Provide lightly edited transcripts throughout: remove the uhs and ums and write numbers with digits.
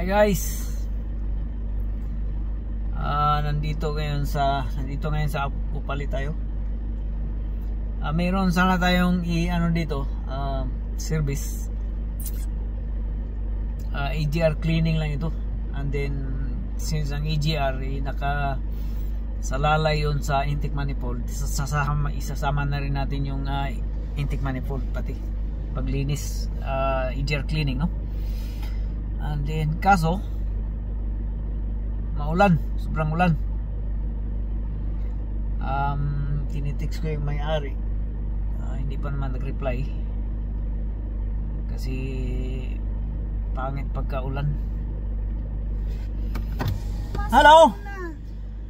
Hi guys. Nandito ngayon sa Upali tayo. Mayroon sana tayong dito, service. EGR cleaning lang ito. And then since ang EGR naka salalay yun sa intake manifold, isasama na rin natin yung intake manifold pati paglinis, EGR cleaning, no? And then kaso maulan, sobrang ulan. Tinitext ko yung may-ari, hindi pa naman nag-reply kasi pangit pagka-ulan. Hello.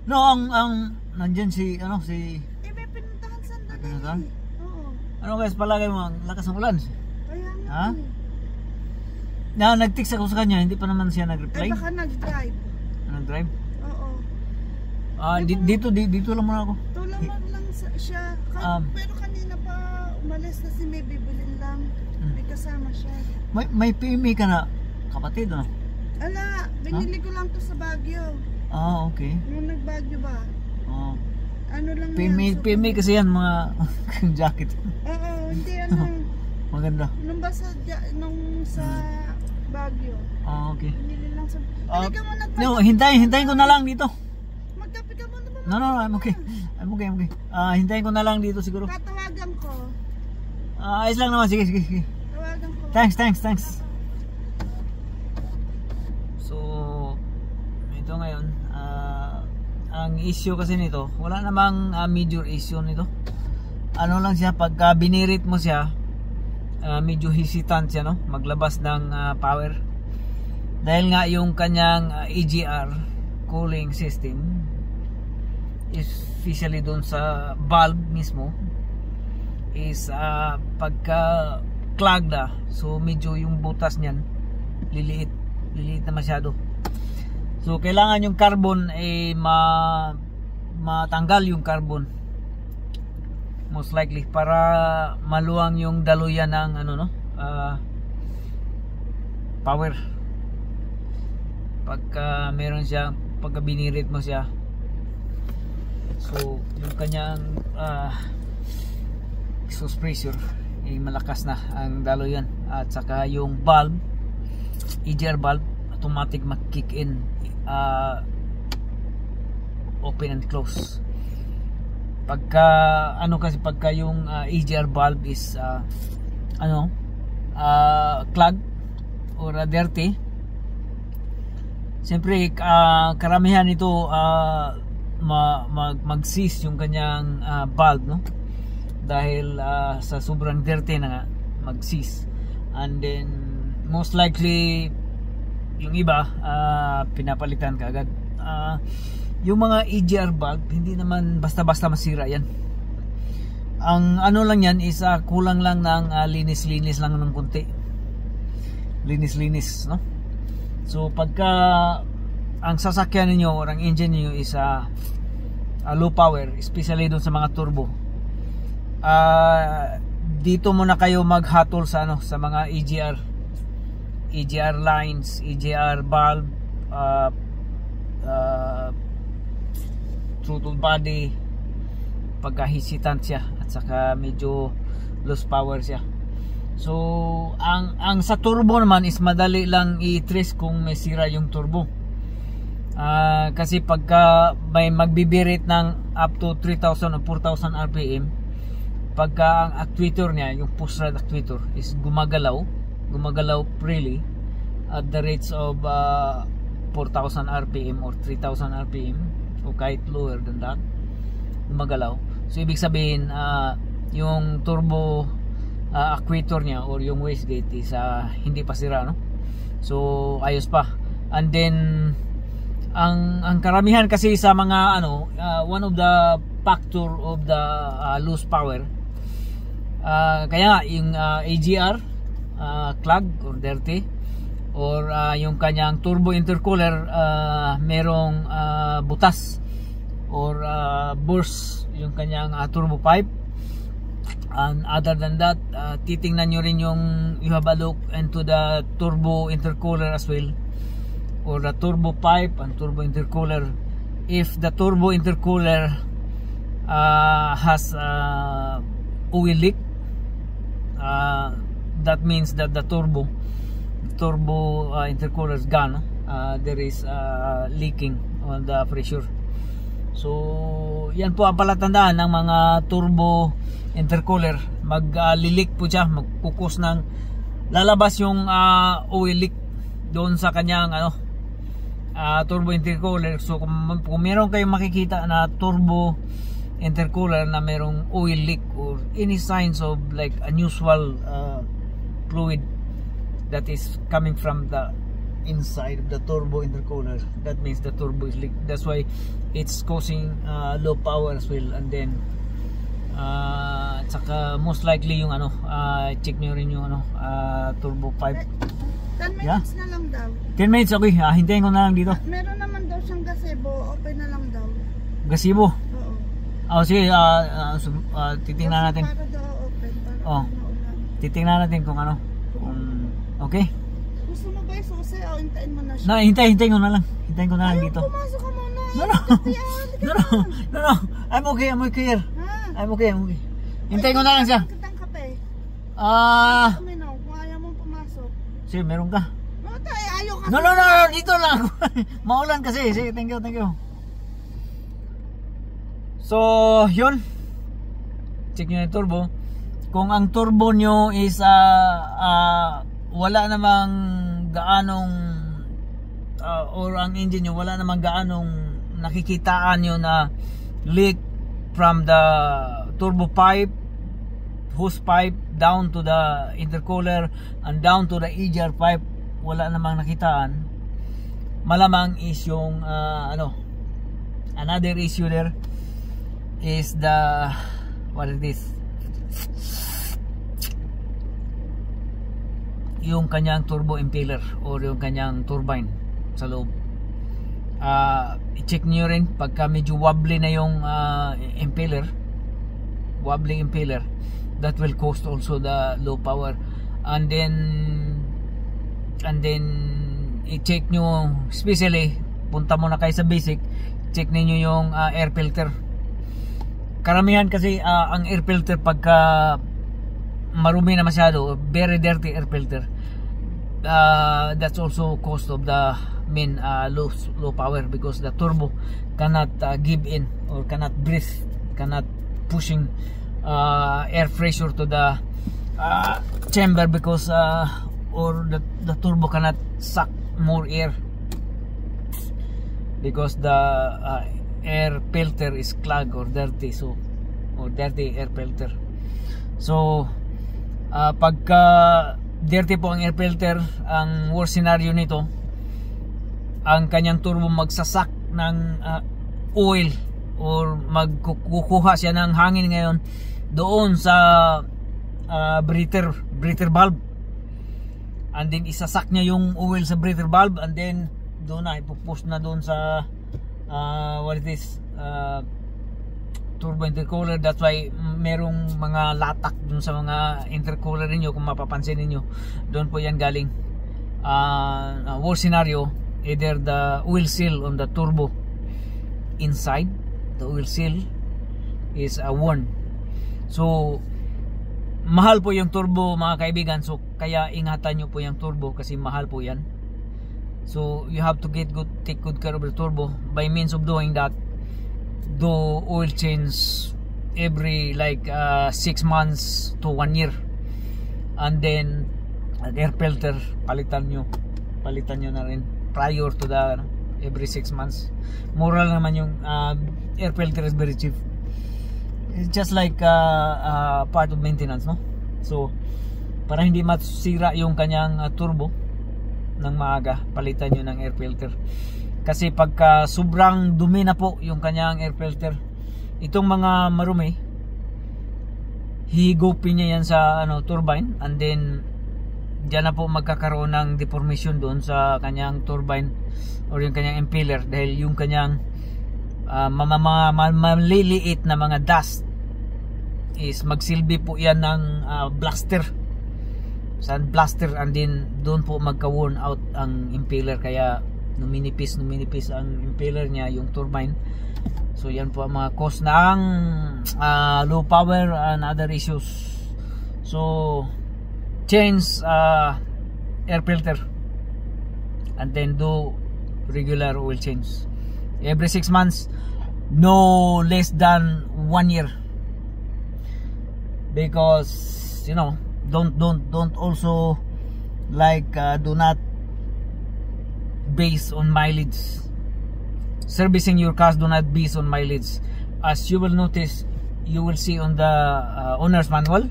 No, ang nandiyan si may pinuntahan sandali. Oo. Ano guys, palagay mo ang lakas ng ulan? Kaya nga. Ha? Nag-text ako sa kanya, hindi pa naman siya nag-reply. Ay, baka nag-drive. Nag-drive? Oo. Dito lang muna ako. Tulaman lang siya. Pero kanina pa umalis kasi may bibilin lang. May kasama siya. May PMA ka na kapatid, no? Ala, binili ko lang to sa Baguio. Okay. Nung nag-Baguio ba? Ano lang PMA kasi yan, mga jacket. Oo, hindi Maganda. Nung sa Baguio. Okay. Binili lang sa... Halika mo nagpapit. No, hintayin ko na lang dito. Magkapit ka muna ba? No, I'm okay. I'm okay. Hintayin ko na lang dito siguro. Tatawagan ko. Ayos lang naman. Sige. Tawagan ko. Thanks. So, ito ngayon, ang issue kasi nito, wala namang major issue nito. Ano lang siya, pagka binirit mo siya, medyo hesitant siya, no? Maglabas ng power. Dahil nga yung kanyang EGR cooling system, especially doon sa valve mismo, is pagka clogged na, so medyo yung butas niyan liliit na masyado. So kailangan yung carbon matanggal yung carbon, most likely, para maluwang yung daluyan ng power. Pagka meron siya, pagka binirit mo siya, so yung kanyang exhaust pressure malakas na ang daluyan, at saka yung valve, EGR valve, automatic mag-kick in, open and close. Kasi pagka yung EGR valve is clogged or dirty, siyempre karamihan nito mag-seize yung kanyang valve, no? Dahil sa sobrang dirty na nga, mag-seize. And then most likely yung iba pinapalitan kaagad. Yung mga EGR valve, hindi naman basta-basta masira yan. Ang lang yan is kulang lang ng linis lang ng konti. Linis, no? So pagka ang sasakyan niyo or ang engine niyo is low power, especially doon sa mga turbo, dito muna kayo maghatol sa mga EGR lines, EGR valve, throttle body, pagka hesitant siya at saka medyo low power siya. So ang sa turbo naman is madali lang i-trace kung may sira yung turbo. Kasi pagka may magbibirit ng up to 3,000 o 4,000 RPM, pagka ang actuator niya, yung push rod actuator, is gumagalaw freely at the rates of 4,000 RPM or 3,000 RPM o kahit lower than that, gumagalaw. So ibig sabihin yung turbo actuator niya or yung wastegate is hindi pa sira, no? So ayos pa. And then ang karamihan kasi sa mga one of the factor of the loose power, kaya nga yung EGR clogged or dirty, or yung kanyang turbo intercooler merong butas or burst yung kanyang turbo pipe. And other than that, titingnan nyo rin yung, you have a look into the turbo intercooler as well. or the turbo pipe and turbo intercooler. If the turbo intercooler has oil leak, that means that the turbo intercooler is gone. There is leaking on the pressure. So yan po ang palatandaan ng mga turbo intercooler. Mag-lilik po siya, magkukos ng lalabas yung oil leak doon sa kanyang turbo intercooler. So kung meron kayong makikita na turbo intercooler na merong oil leak or any signs of like unusual fluid that is coming from the inside of the turbo intercooler, that means the turbo is leak. That's why it's causing low power as well. And then saka most likely yung check nyo rin yung turbo pipe. 10 minutes na lang daw. 10 minutes, okay. Hintayin ko na lang dito. Meron naman daw siyang gazebo, open na lang daw. Gazebo? Oo. Sige, titingnan natin. Para daw open, para titingnan natin kung okay. Gusto mo ba yung susi o hintayin mo na siya? Hintayin ko na lang. Hintayin ko na lang dito. Pumasok ka muna. No. I'm okay here. I'm okay. Hintayin ko na lang siya. Kitang kape. Uminom, kung ayaw mong pumasok. Sige, meron ka. Ayaw ka. No, dito lang. Maulan kasi. Sige, thank you. So, yun. Check nyo yung turbo. Kung ang turbo nyo is wala namang gaanong or ang engine nyo wala namang gaanong nakikitaan nyo na leak from the turbo pipe, hose pipe down to the intercooler and down to the EGR pipe, wala namang nakitaan, malamang is yung another issue there is the what is this, yung kanyang turbo impeller or yung kanyang turbine sa loob. I-check nyo rin pagka medyo wobbly na yung wobbly impeller, that will cause also the low power. And then i-check nyo, especially punta muna kayo sa basic, check niyo yung air filter. Karamihan kasi ang air filter pagka marumi na masyado, very dirty air filter, that's also cause of the main low power, because the turbo cannot give in or cannot breathe, cannot pushing air pressure to the chamber, because or the turbo cannot suck more air because the air filter is clogged or dirty, so or dirty air filter. So pagka dirty po ang air filter, ang worst scenario nito, ang kanyang turbo magsasak ng oil or magkukuha siya ng hangin ngayon doon sa breather valve, and then isasak niya yung oil sa breather valve, and then doon na ipupush na doon sa what is this, turbo intercooler. That's why merong mga latak dun sa mga intercooler niyo, kung mapapansin niyo doon po yan galing. Worst scenario, either the oil seal on the turbo inside, the oil seal is worn. So mahal po yung turbo mga kaibigan, so kaya ingatan nyo po yung turbo kasi mahal po yan. So you have to take good care of the turbo. By means of doing that, do oil change every like 6 months to 1 year, and then air filter palitan nyo na rin prior to the every 6 months. Mura lang naman yung air filter, is very cheap. It's just like part of maintenance, no? So para hindi masira yung kanyang turbo ng maaga, palitan nyo ng air filter. Kasi pagka sobrang dumi na po yung kanyang air filter, itong mga marumi, higupin niya yan sa turbine, and then diyan na po magkakaroon ng deformation doon sa kanyang turbine or yung kanyang impeller, dahil yung kanyang maliliit na mga dust is magsilbi po yan ng blaster, sand blaster, and then doon po magka worn out ang impeller, kaya numinipis ang impeller niya, yung turbine. So yan po ang mga cause ng low power and other issues. So change air filter and then do regular oil change every 6 months, no less than 1 year, because you know, don't also like do not base on mileage. Servicing your cars do not base on mileage. As you will notice, you will see on the owner's manual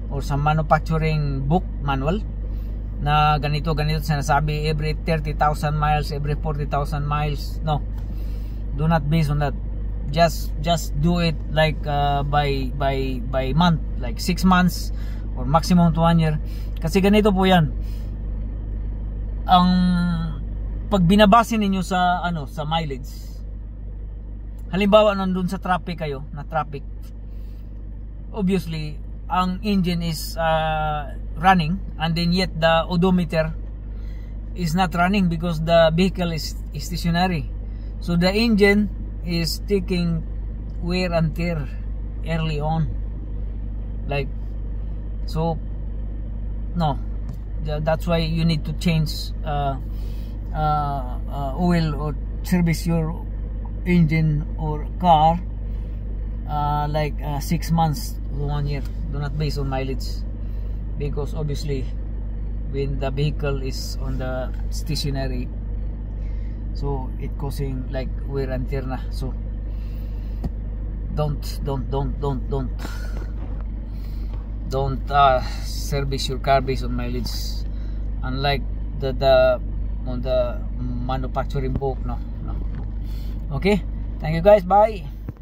or some manufacturing book manual na ganito sinasabi, every 30,000 miles, every 40,000 miles. No, do not base on that. Just do it like by month, like 6 months or maximum to 1 year. Kasi ganito po yan, ang pag binabase ninyo sa sa mileage, halimbawa nandun sa traffic kayo, na traffic, obviously ang engine is running, and then yet the odometer is not running because the vehicle is stationary. So the engine is taking wear and tear early on, like, so no, that's why you need to change oil or service your engine or car like 6 months to 1 year. Do not base on mileage, because obviously when the vehicle is on the stationary, so it causing like wear and tear na. So don't service your car based on mileage, unlike the on the manufacturing book. No. Okay, thank you guys, bye.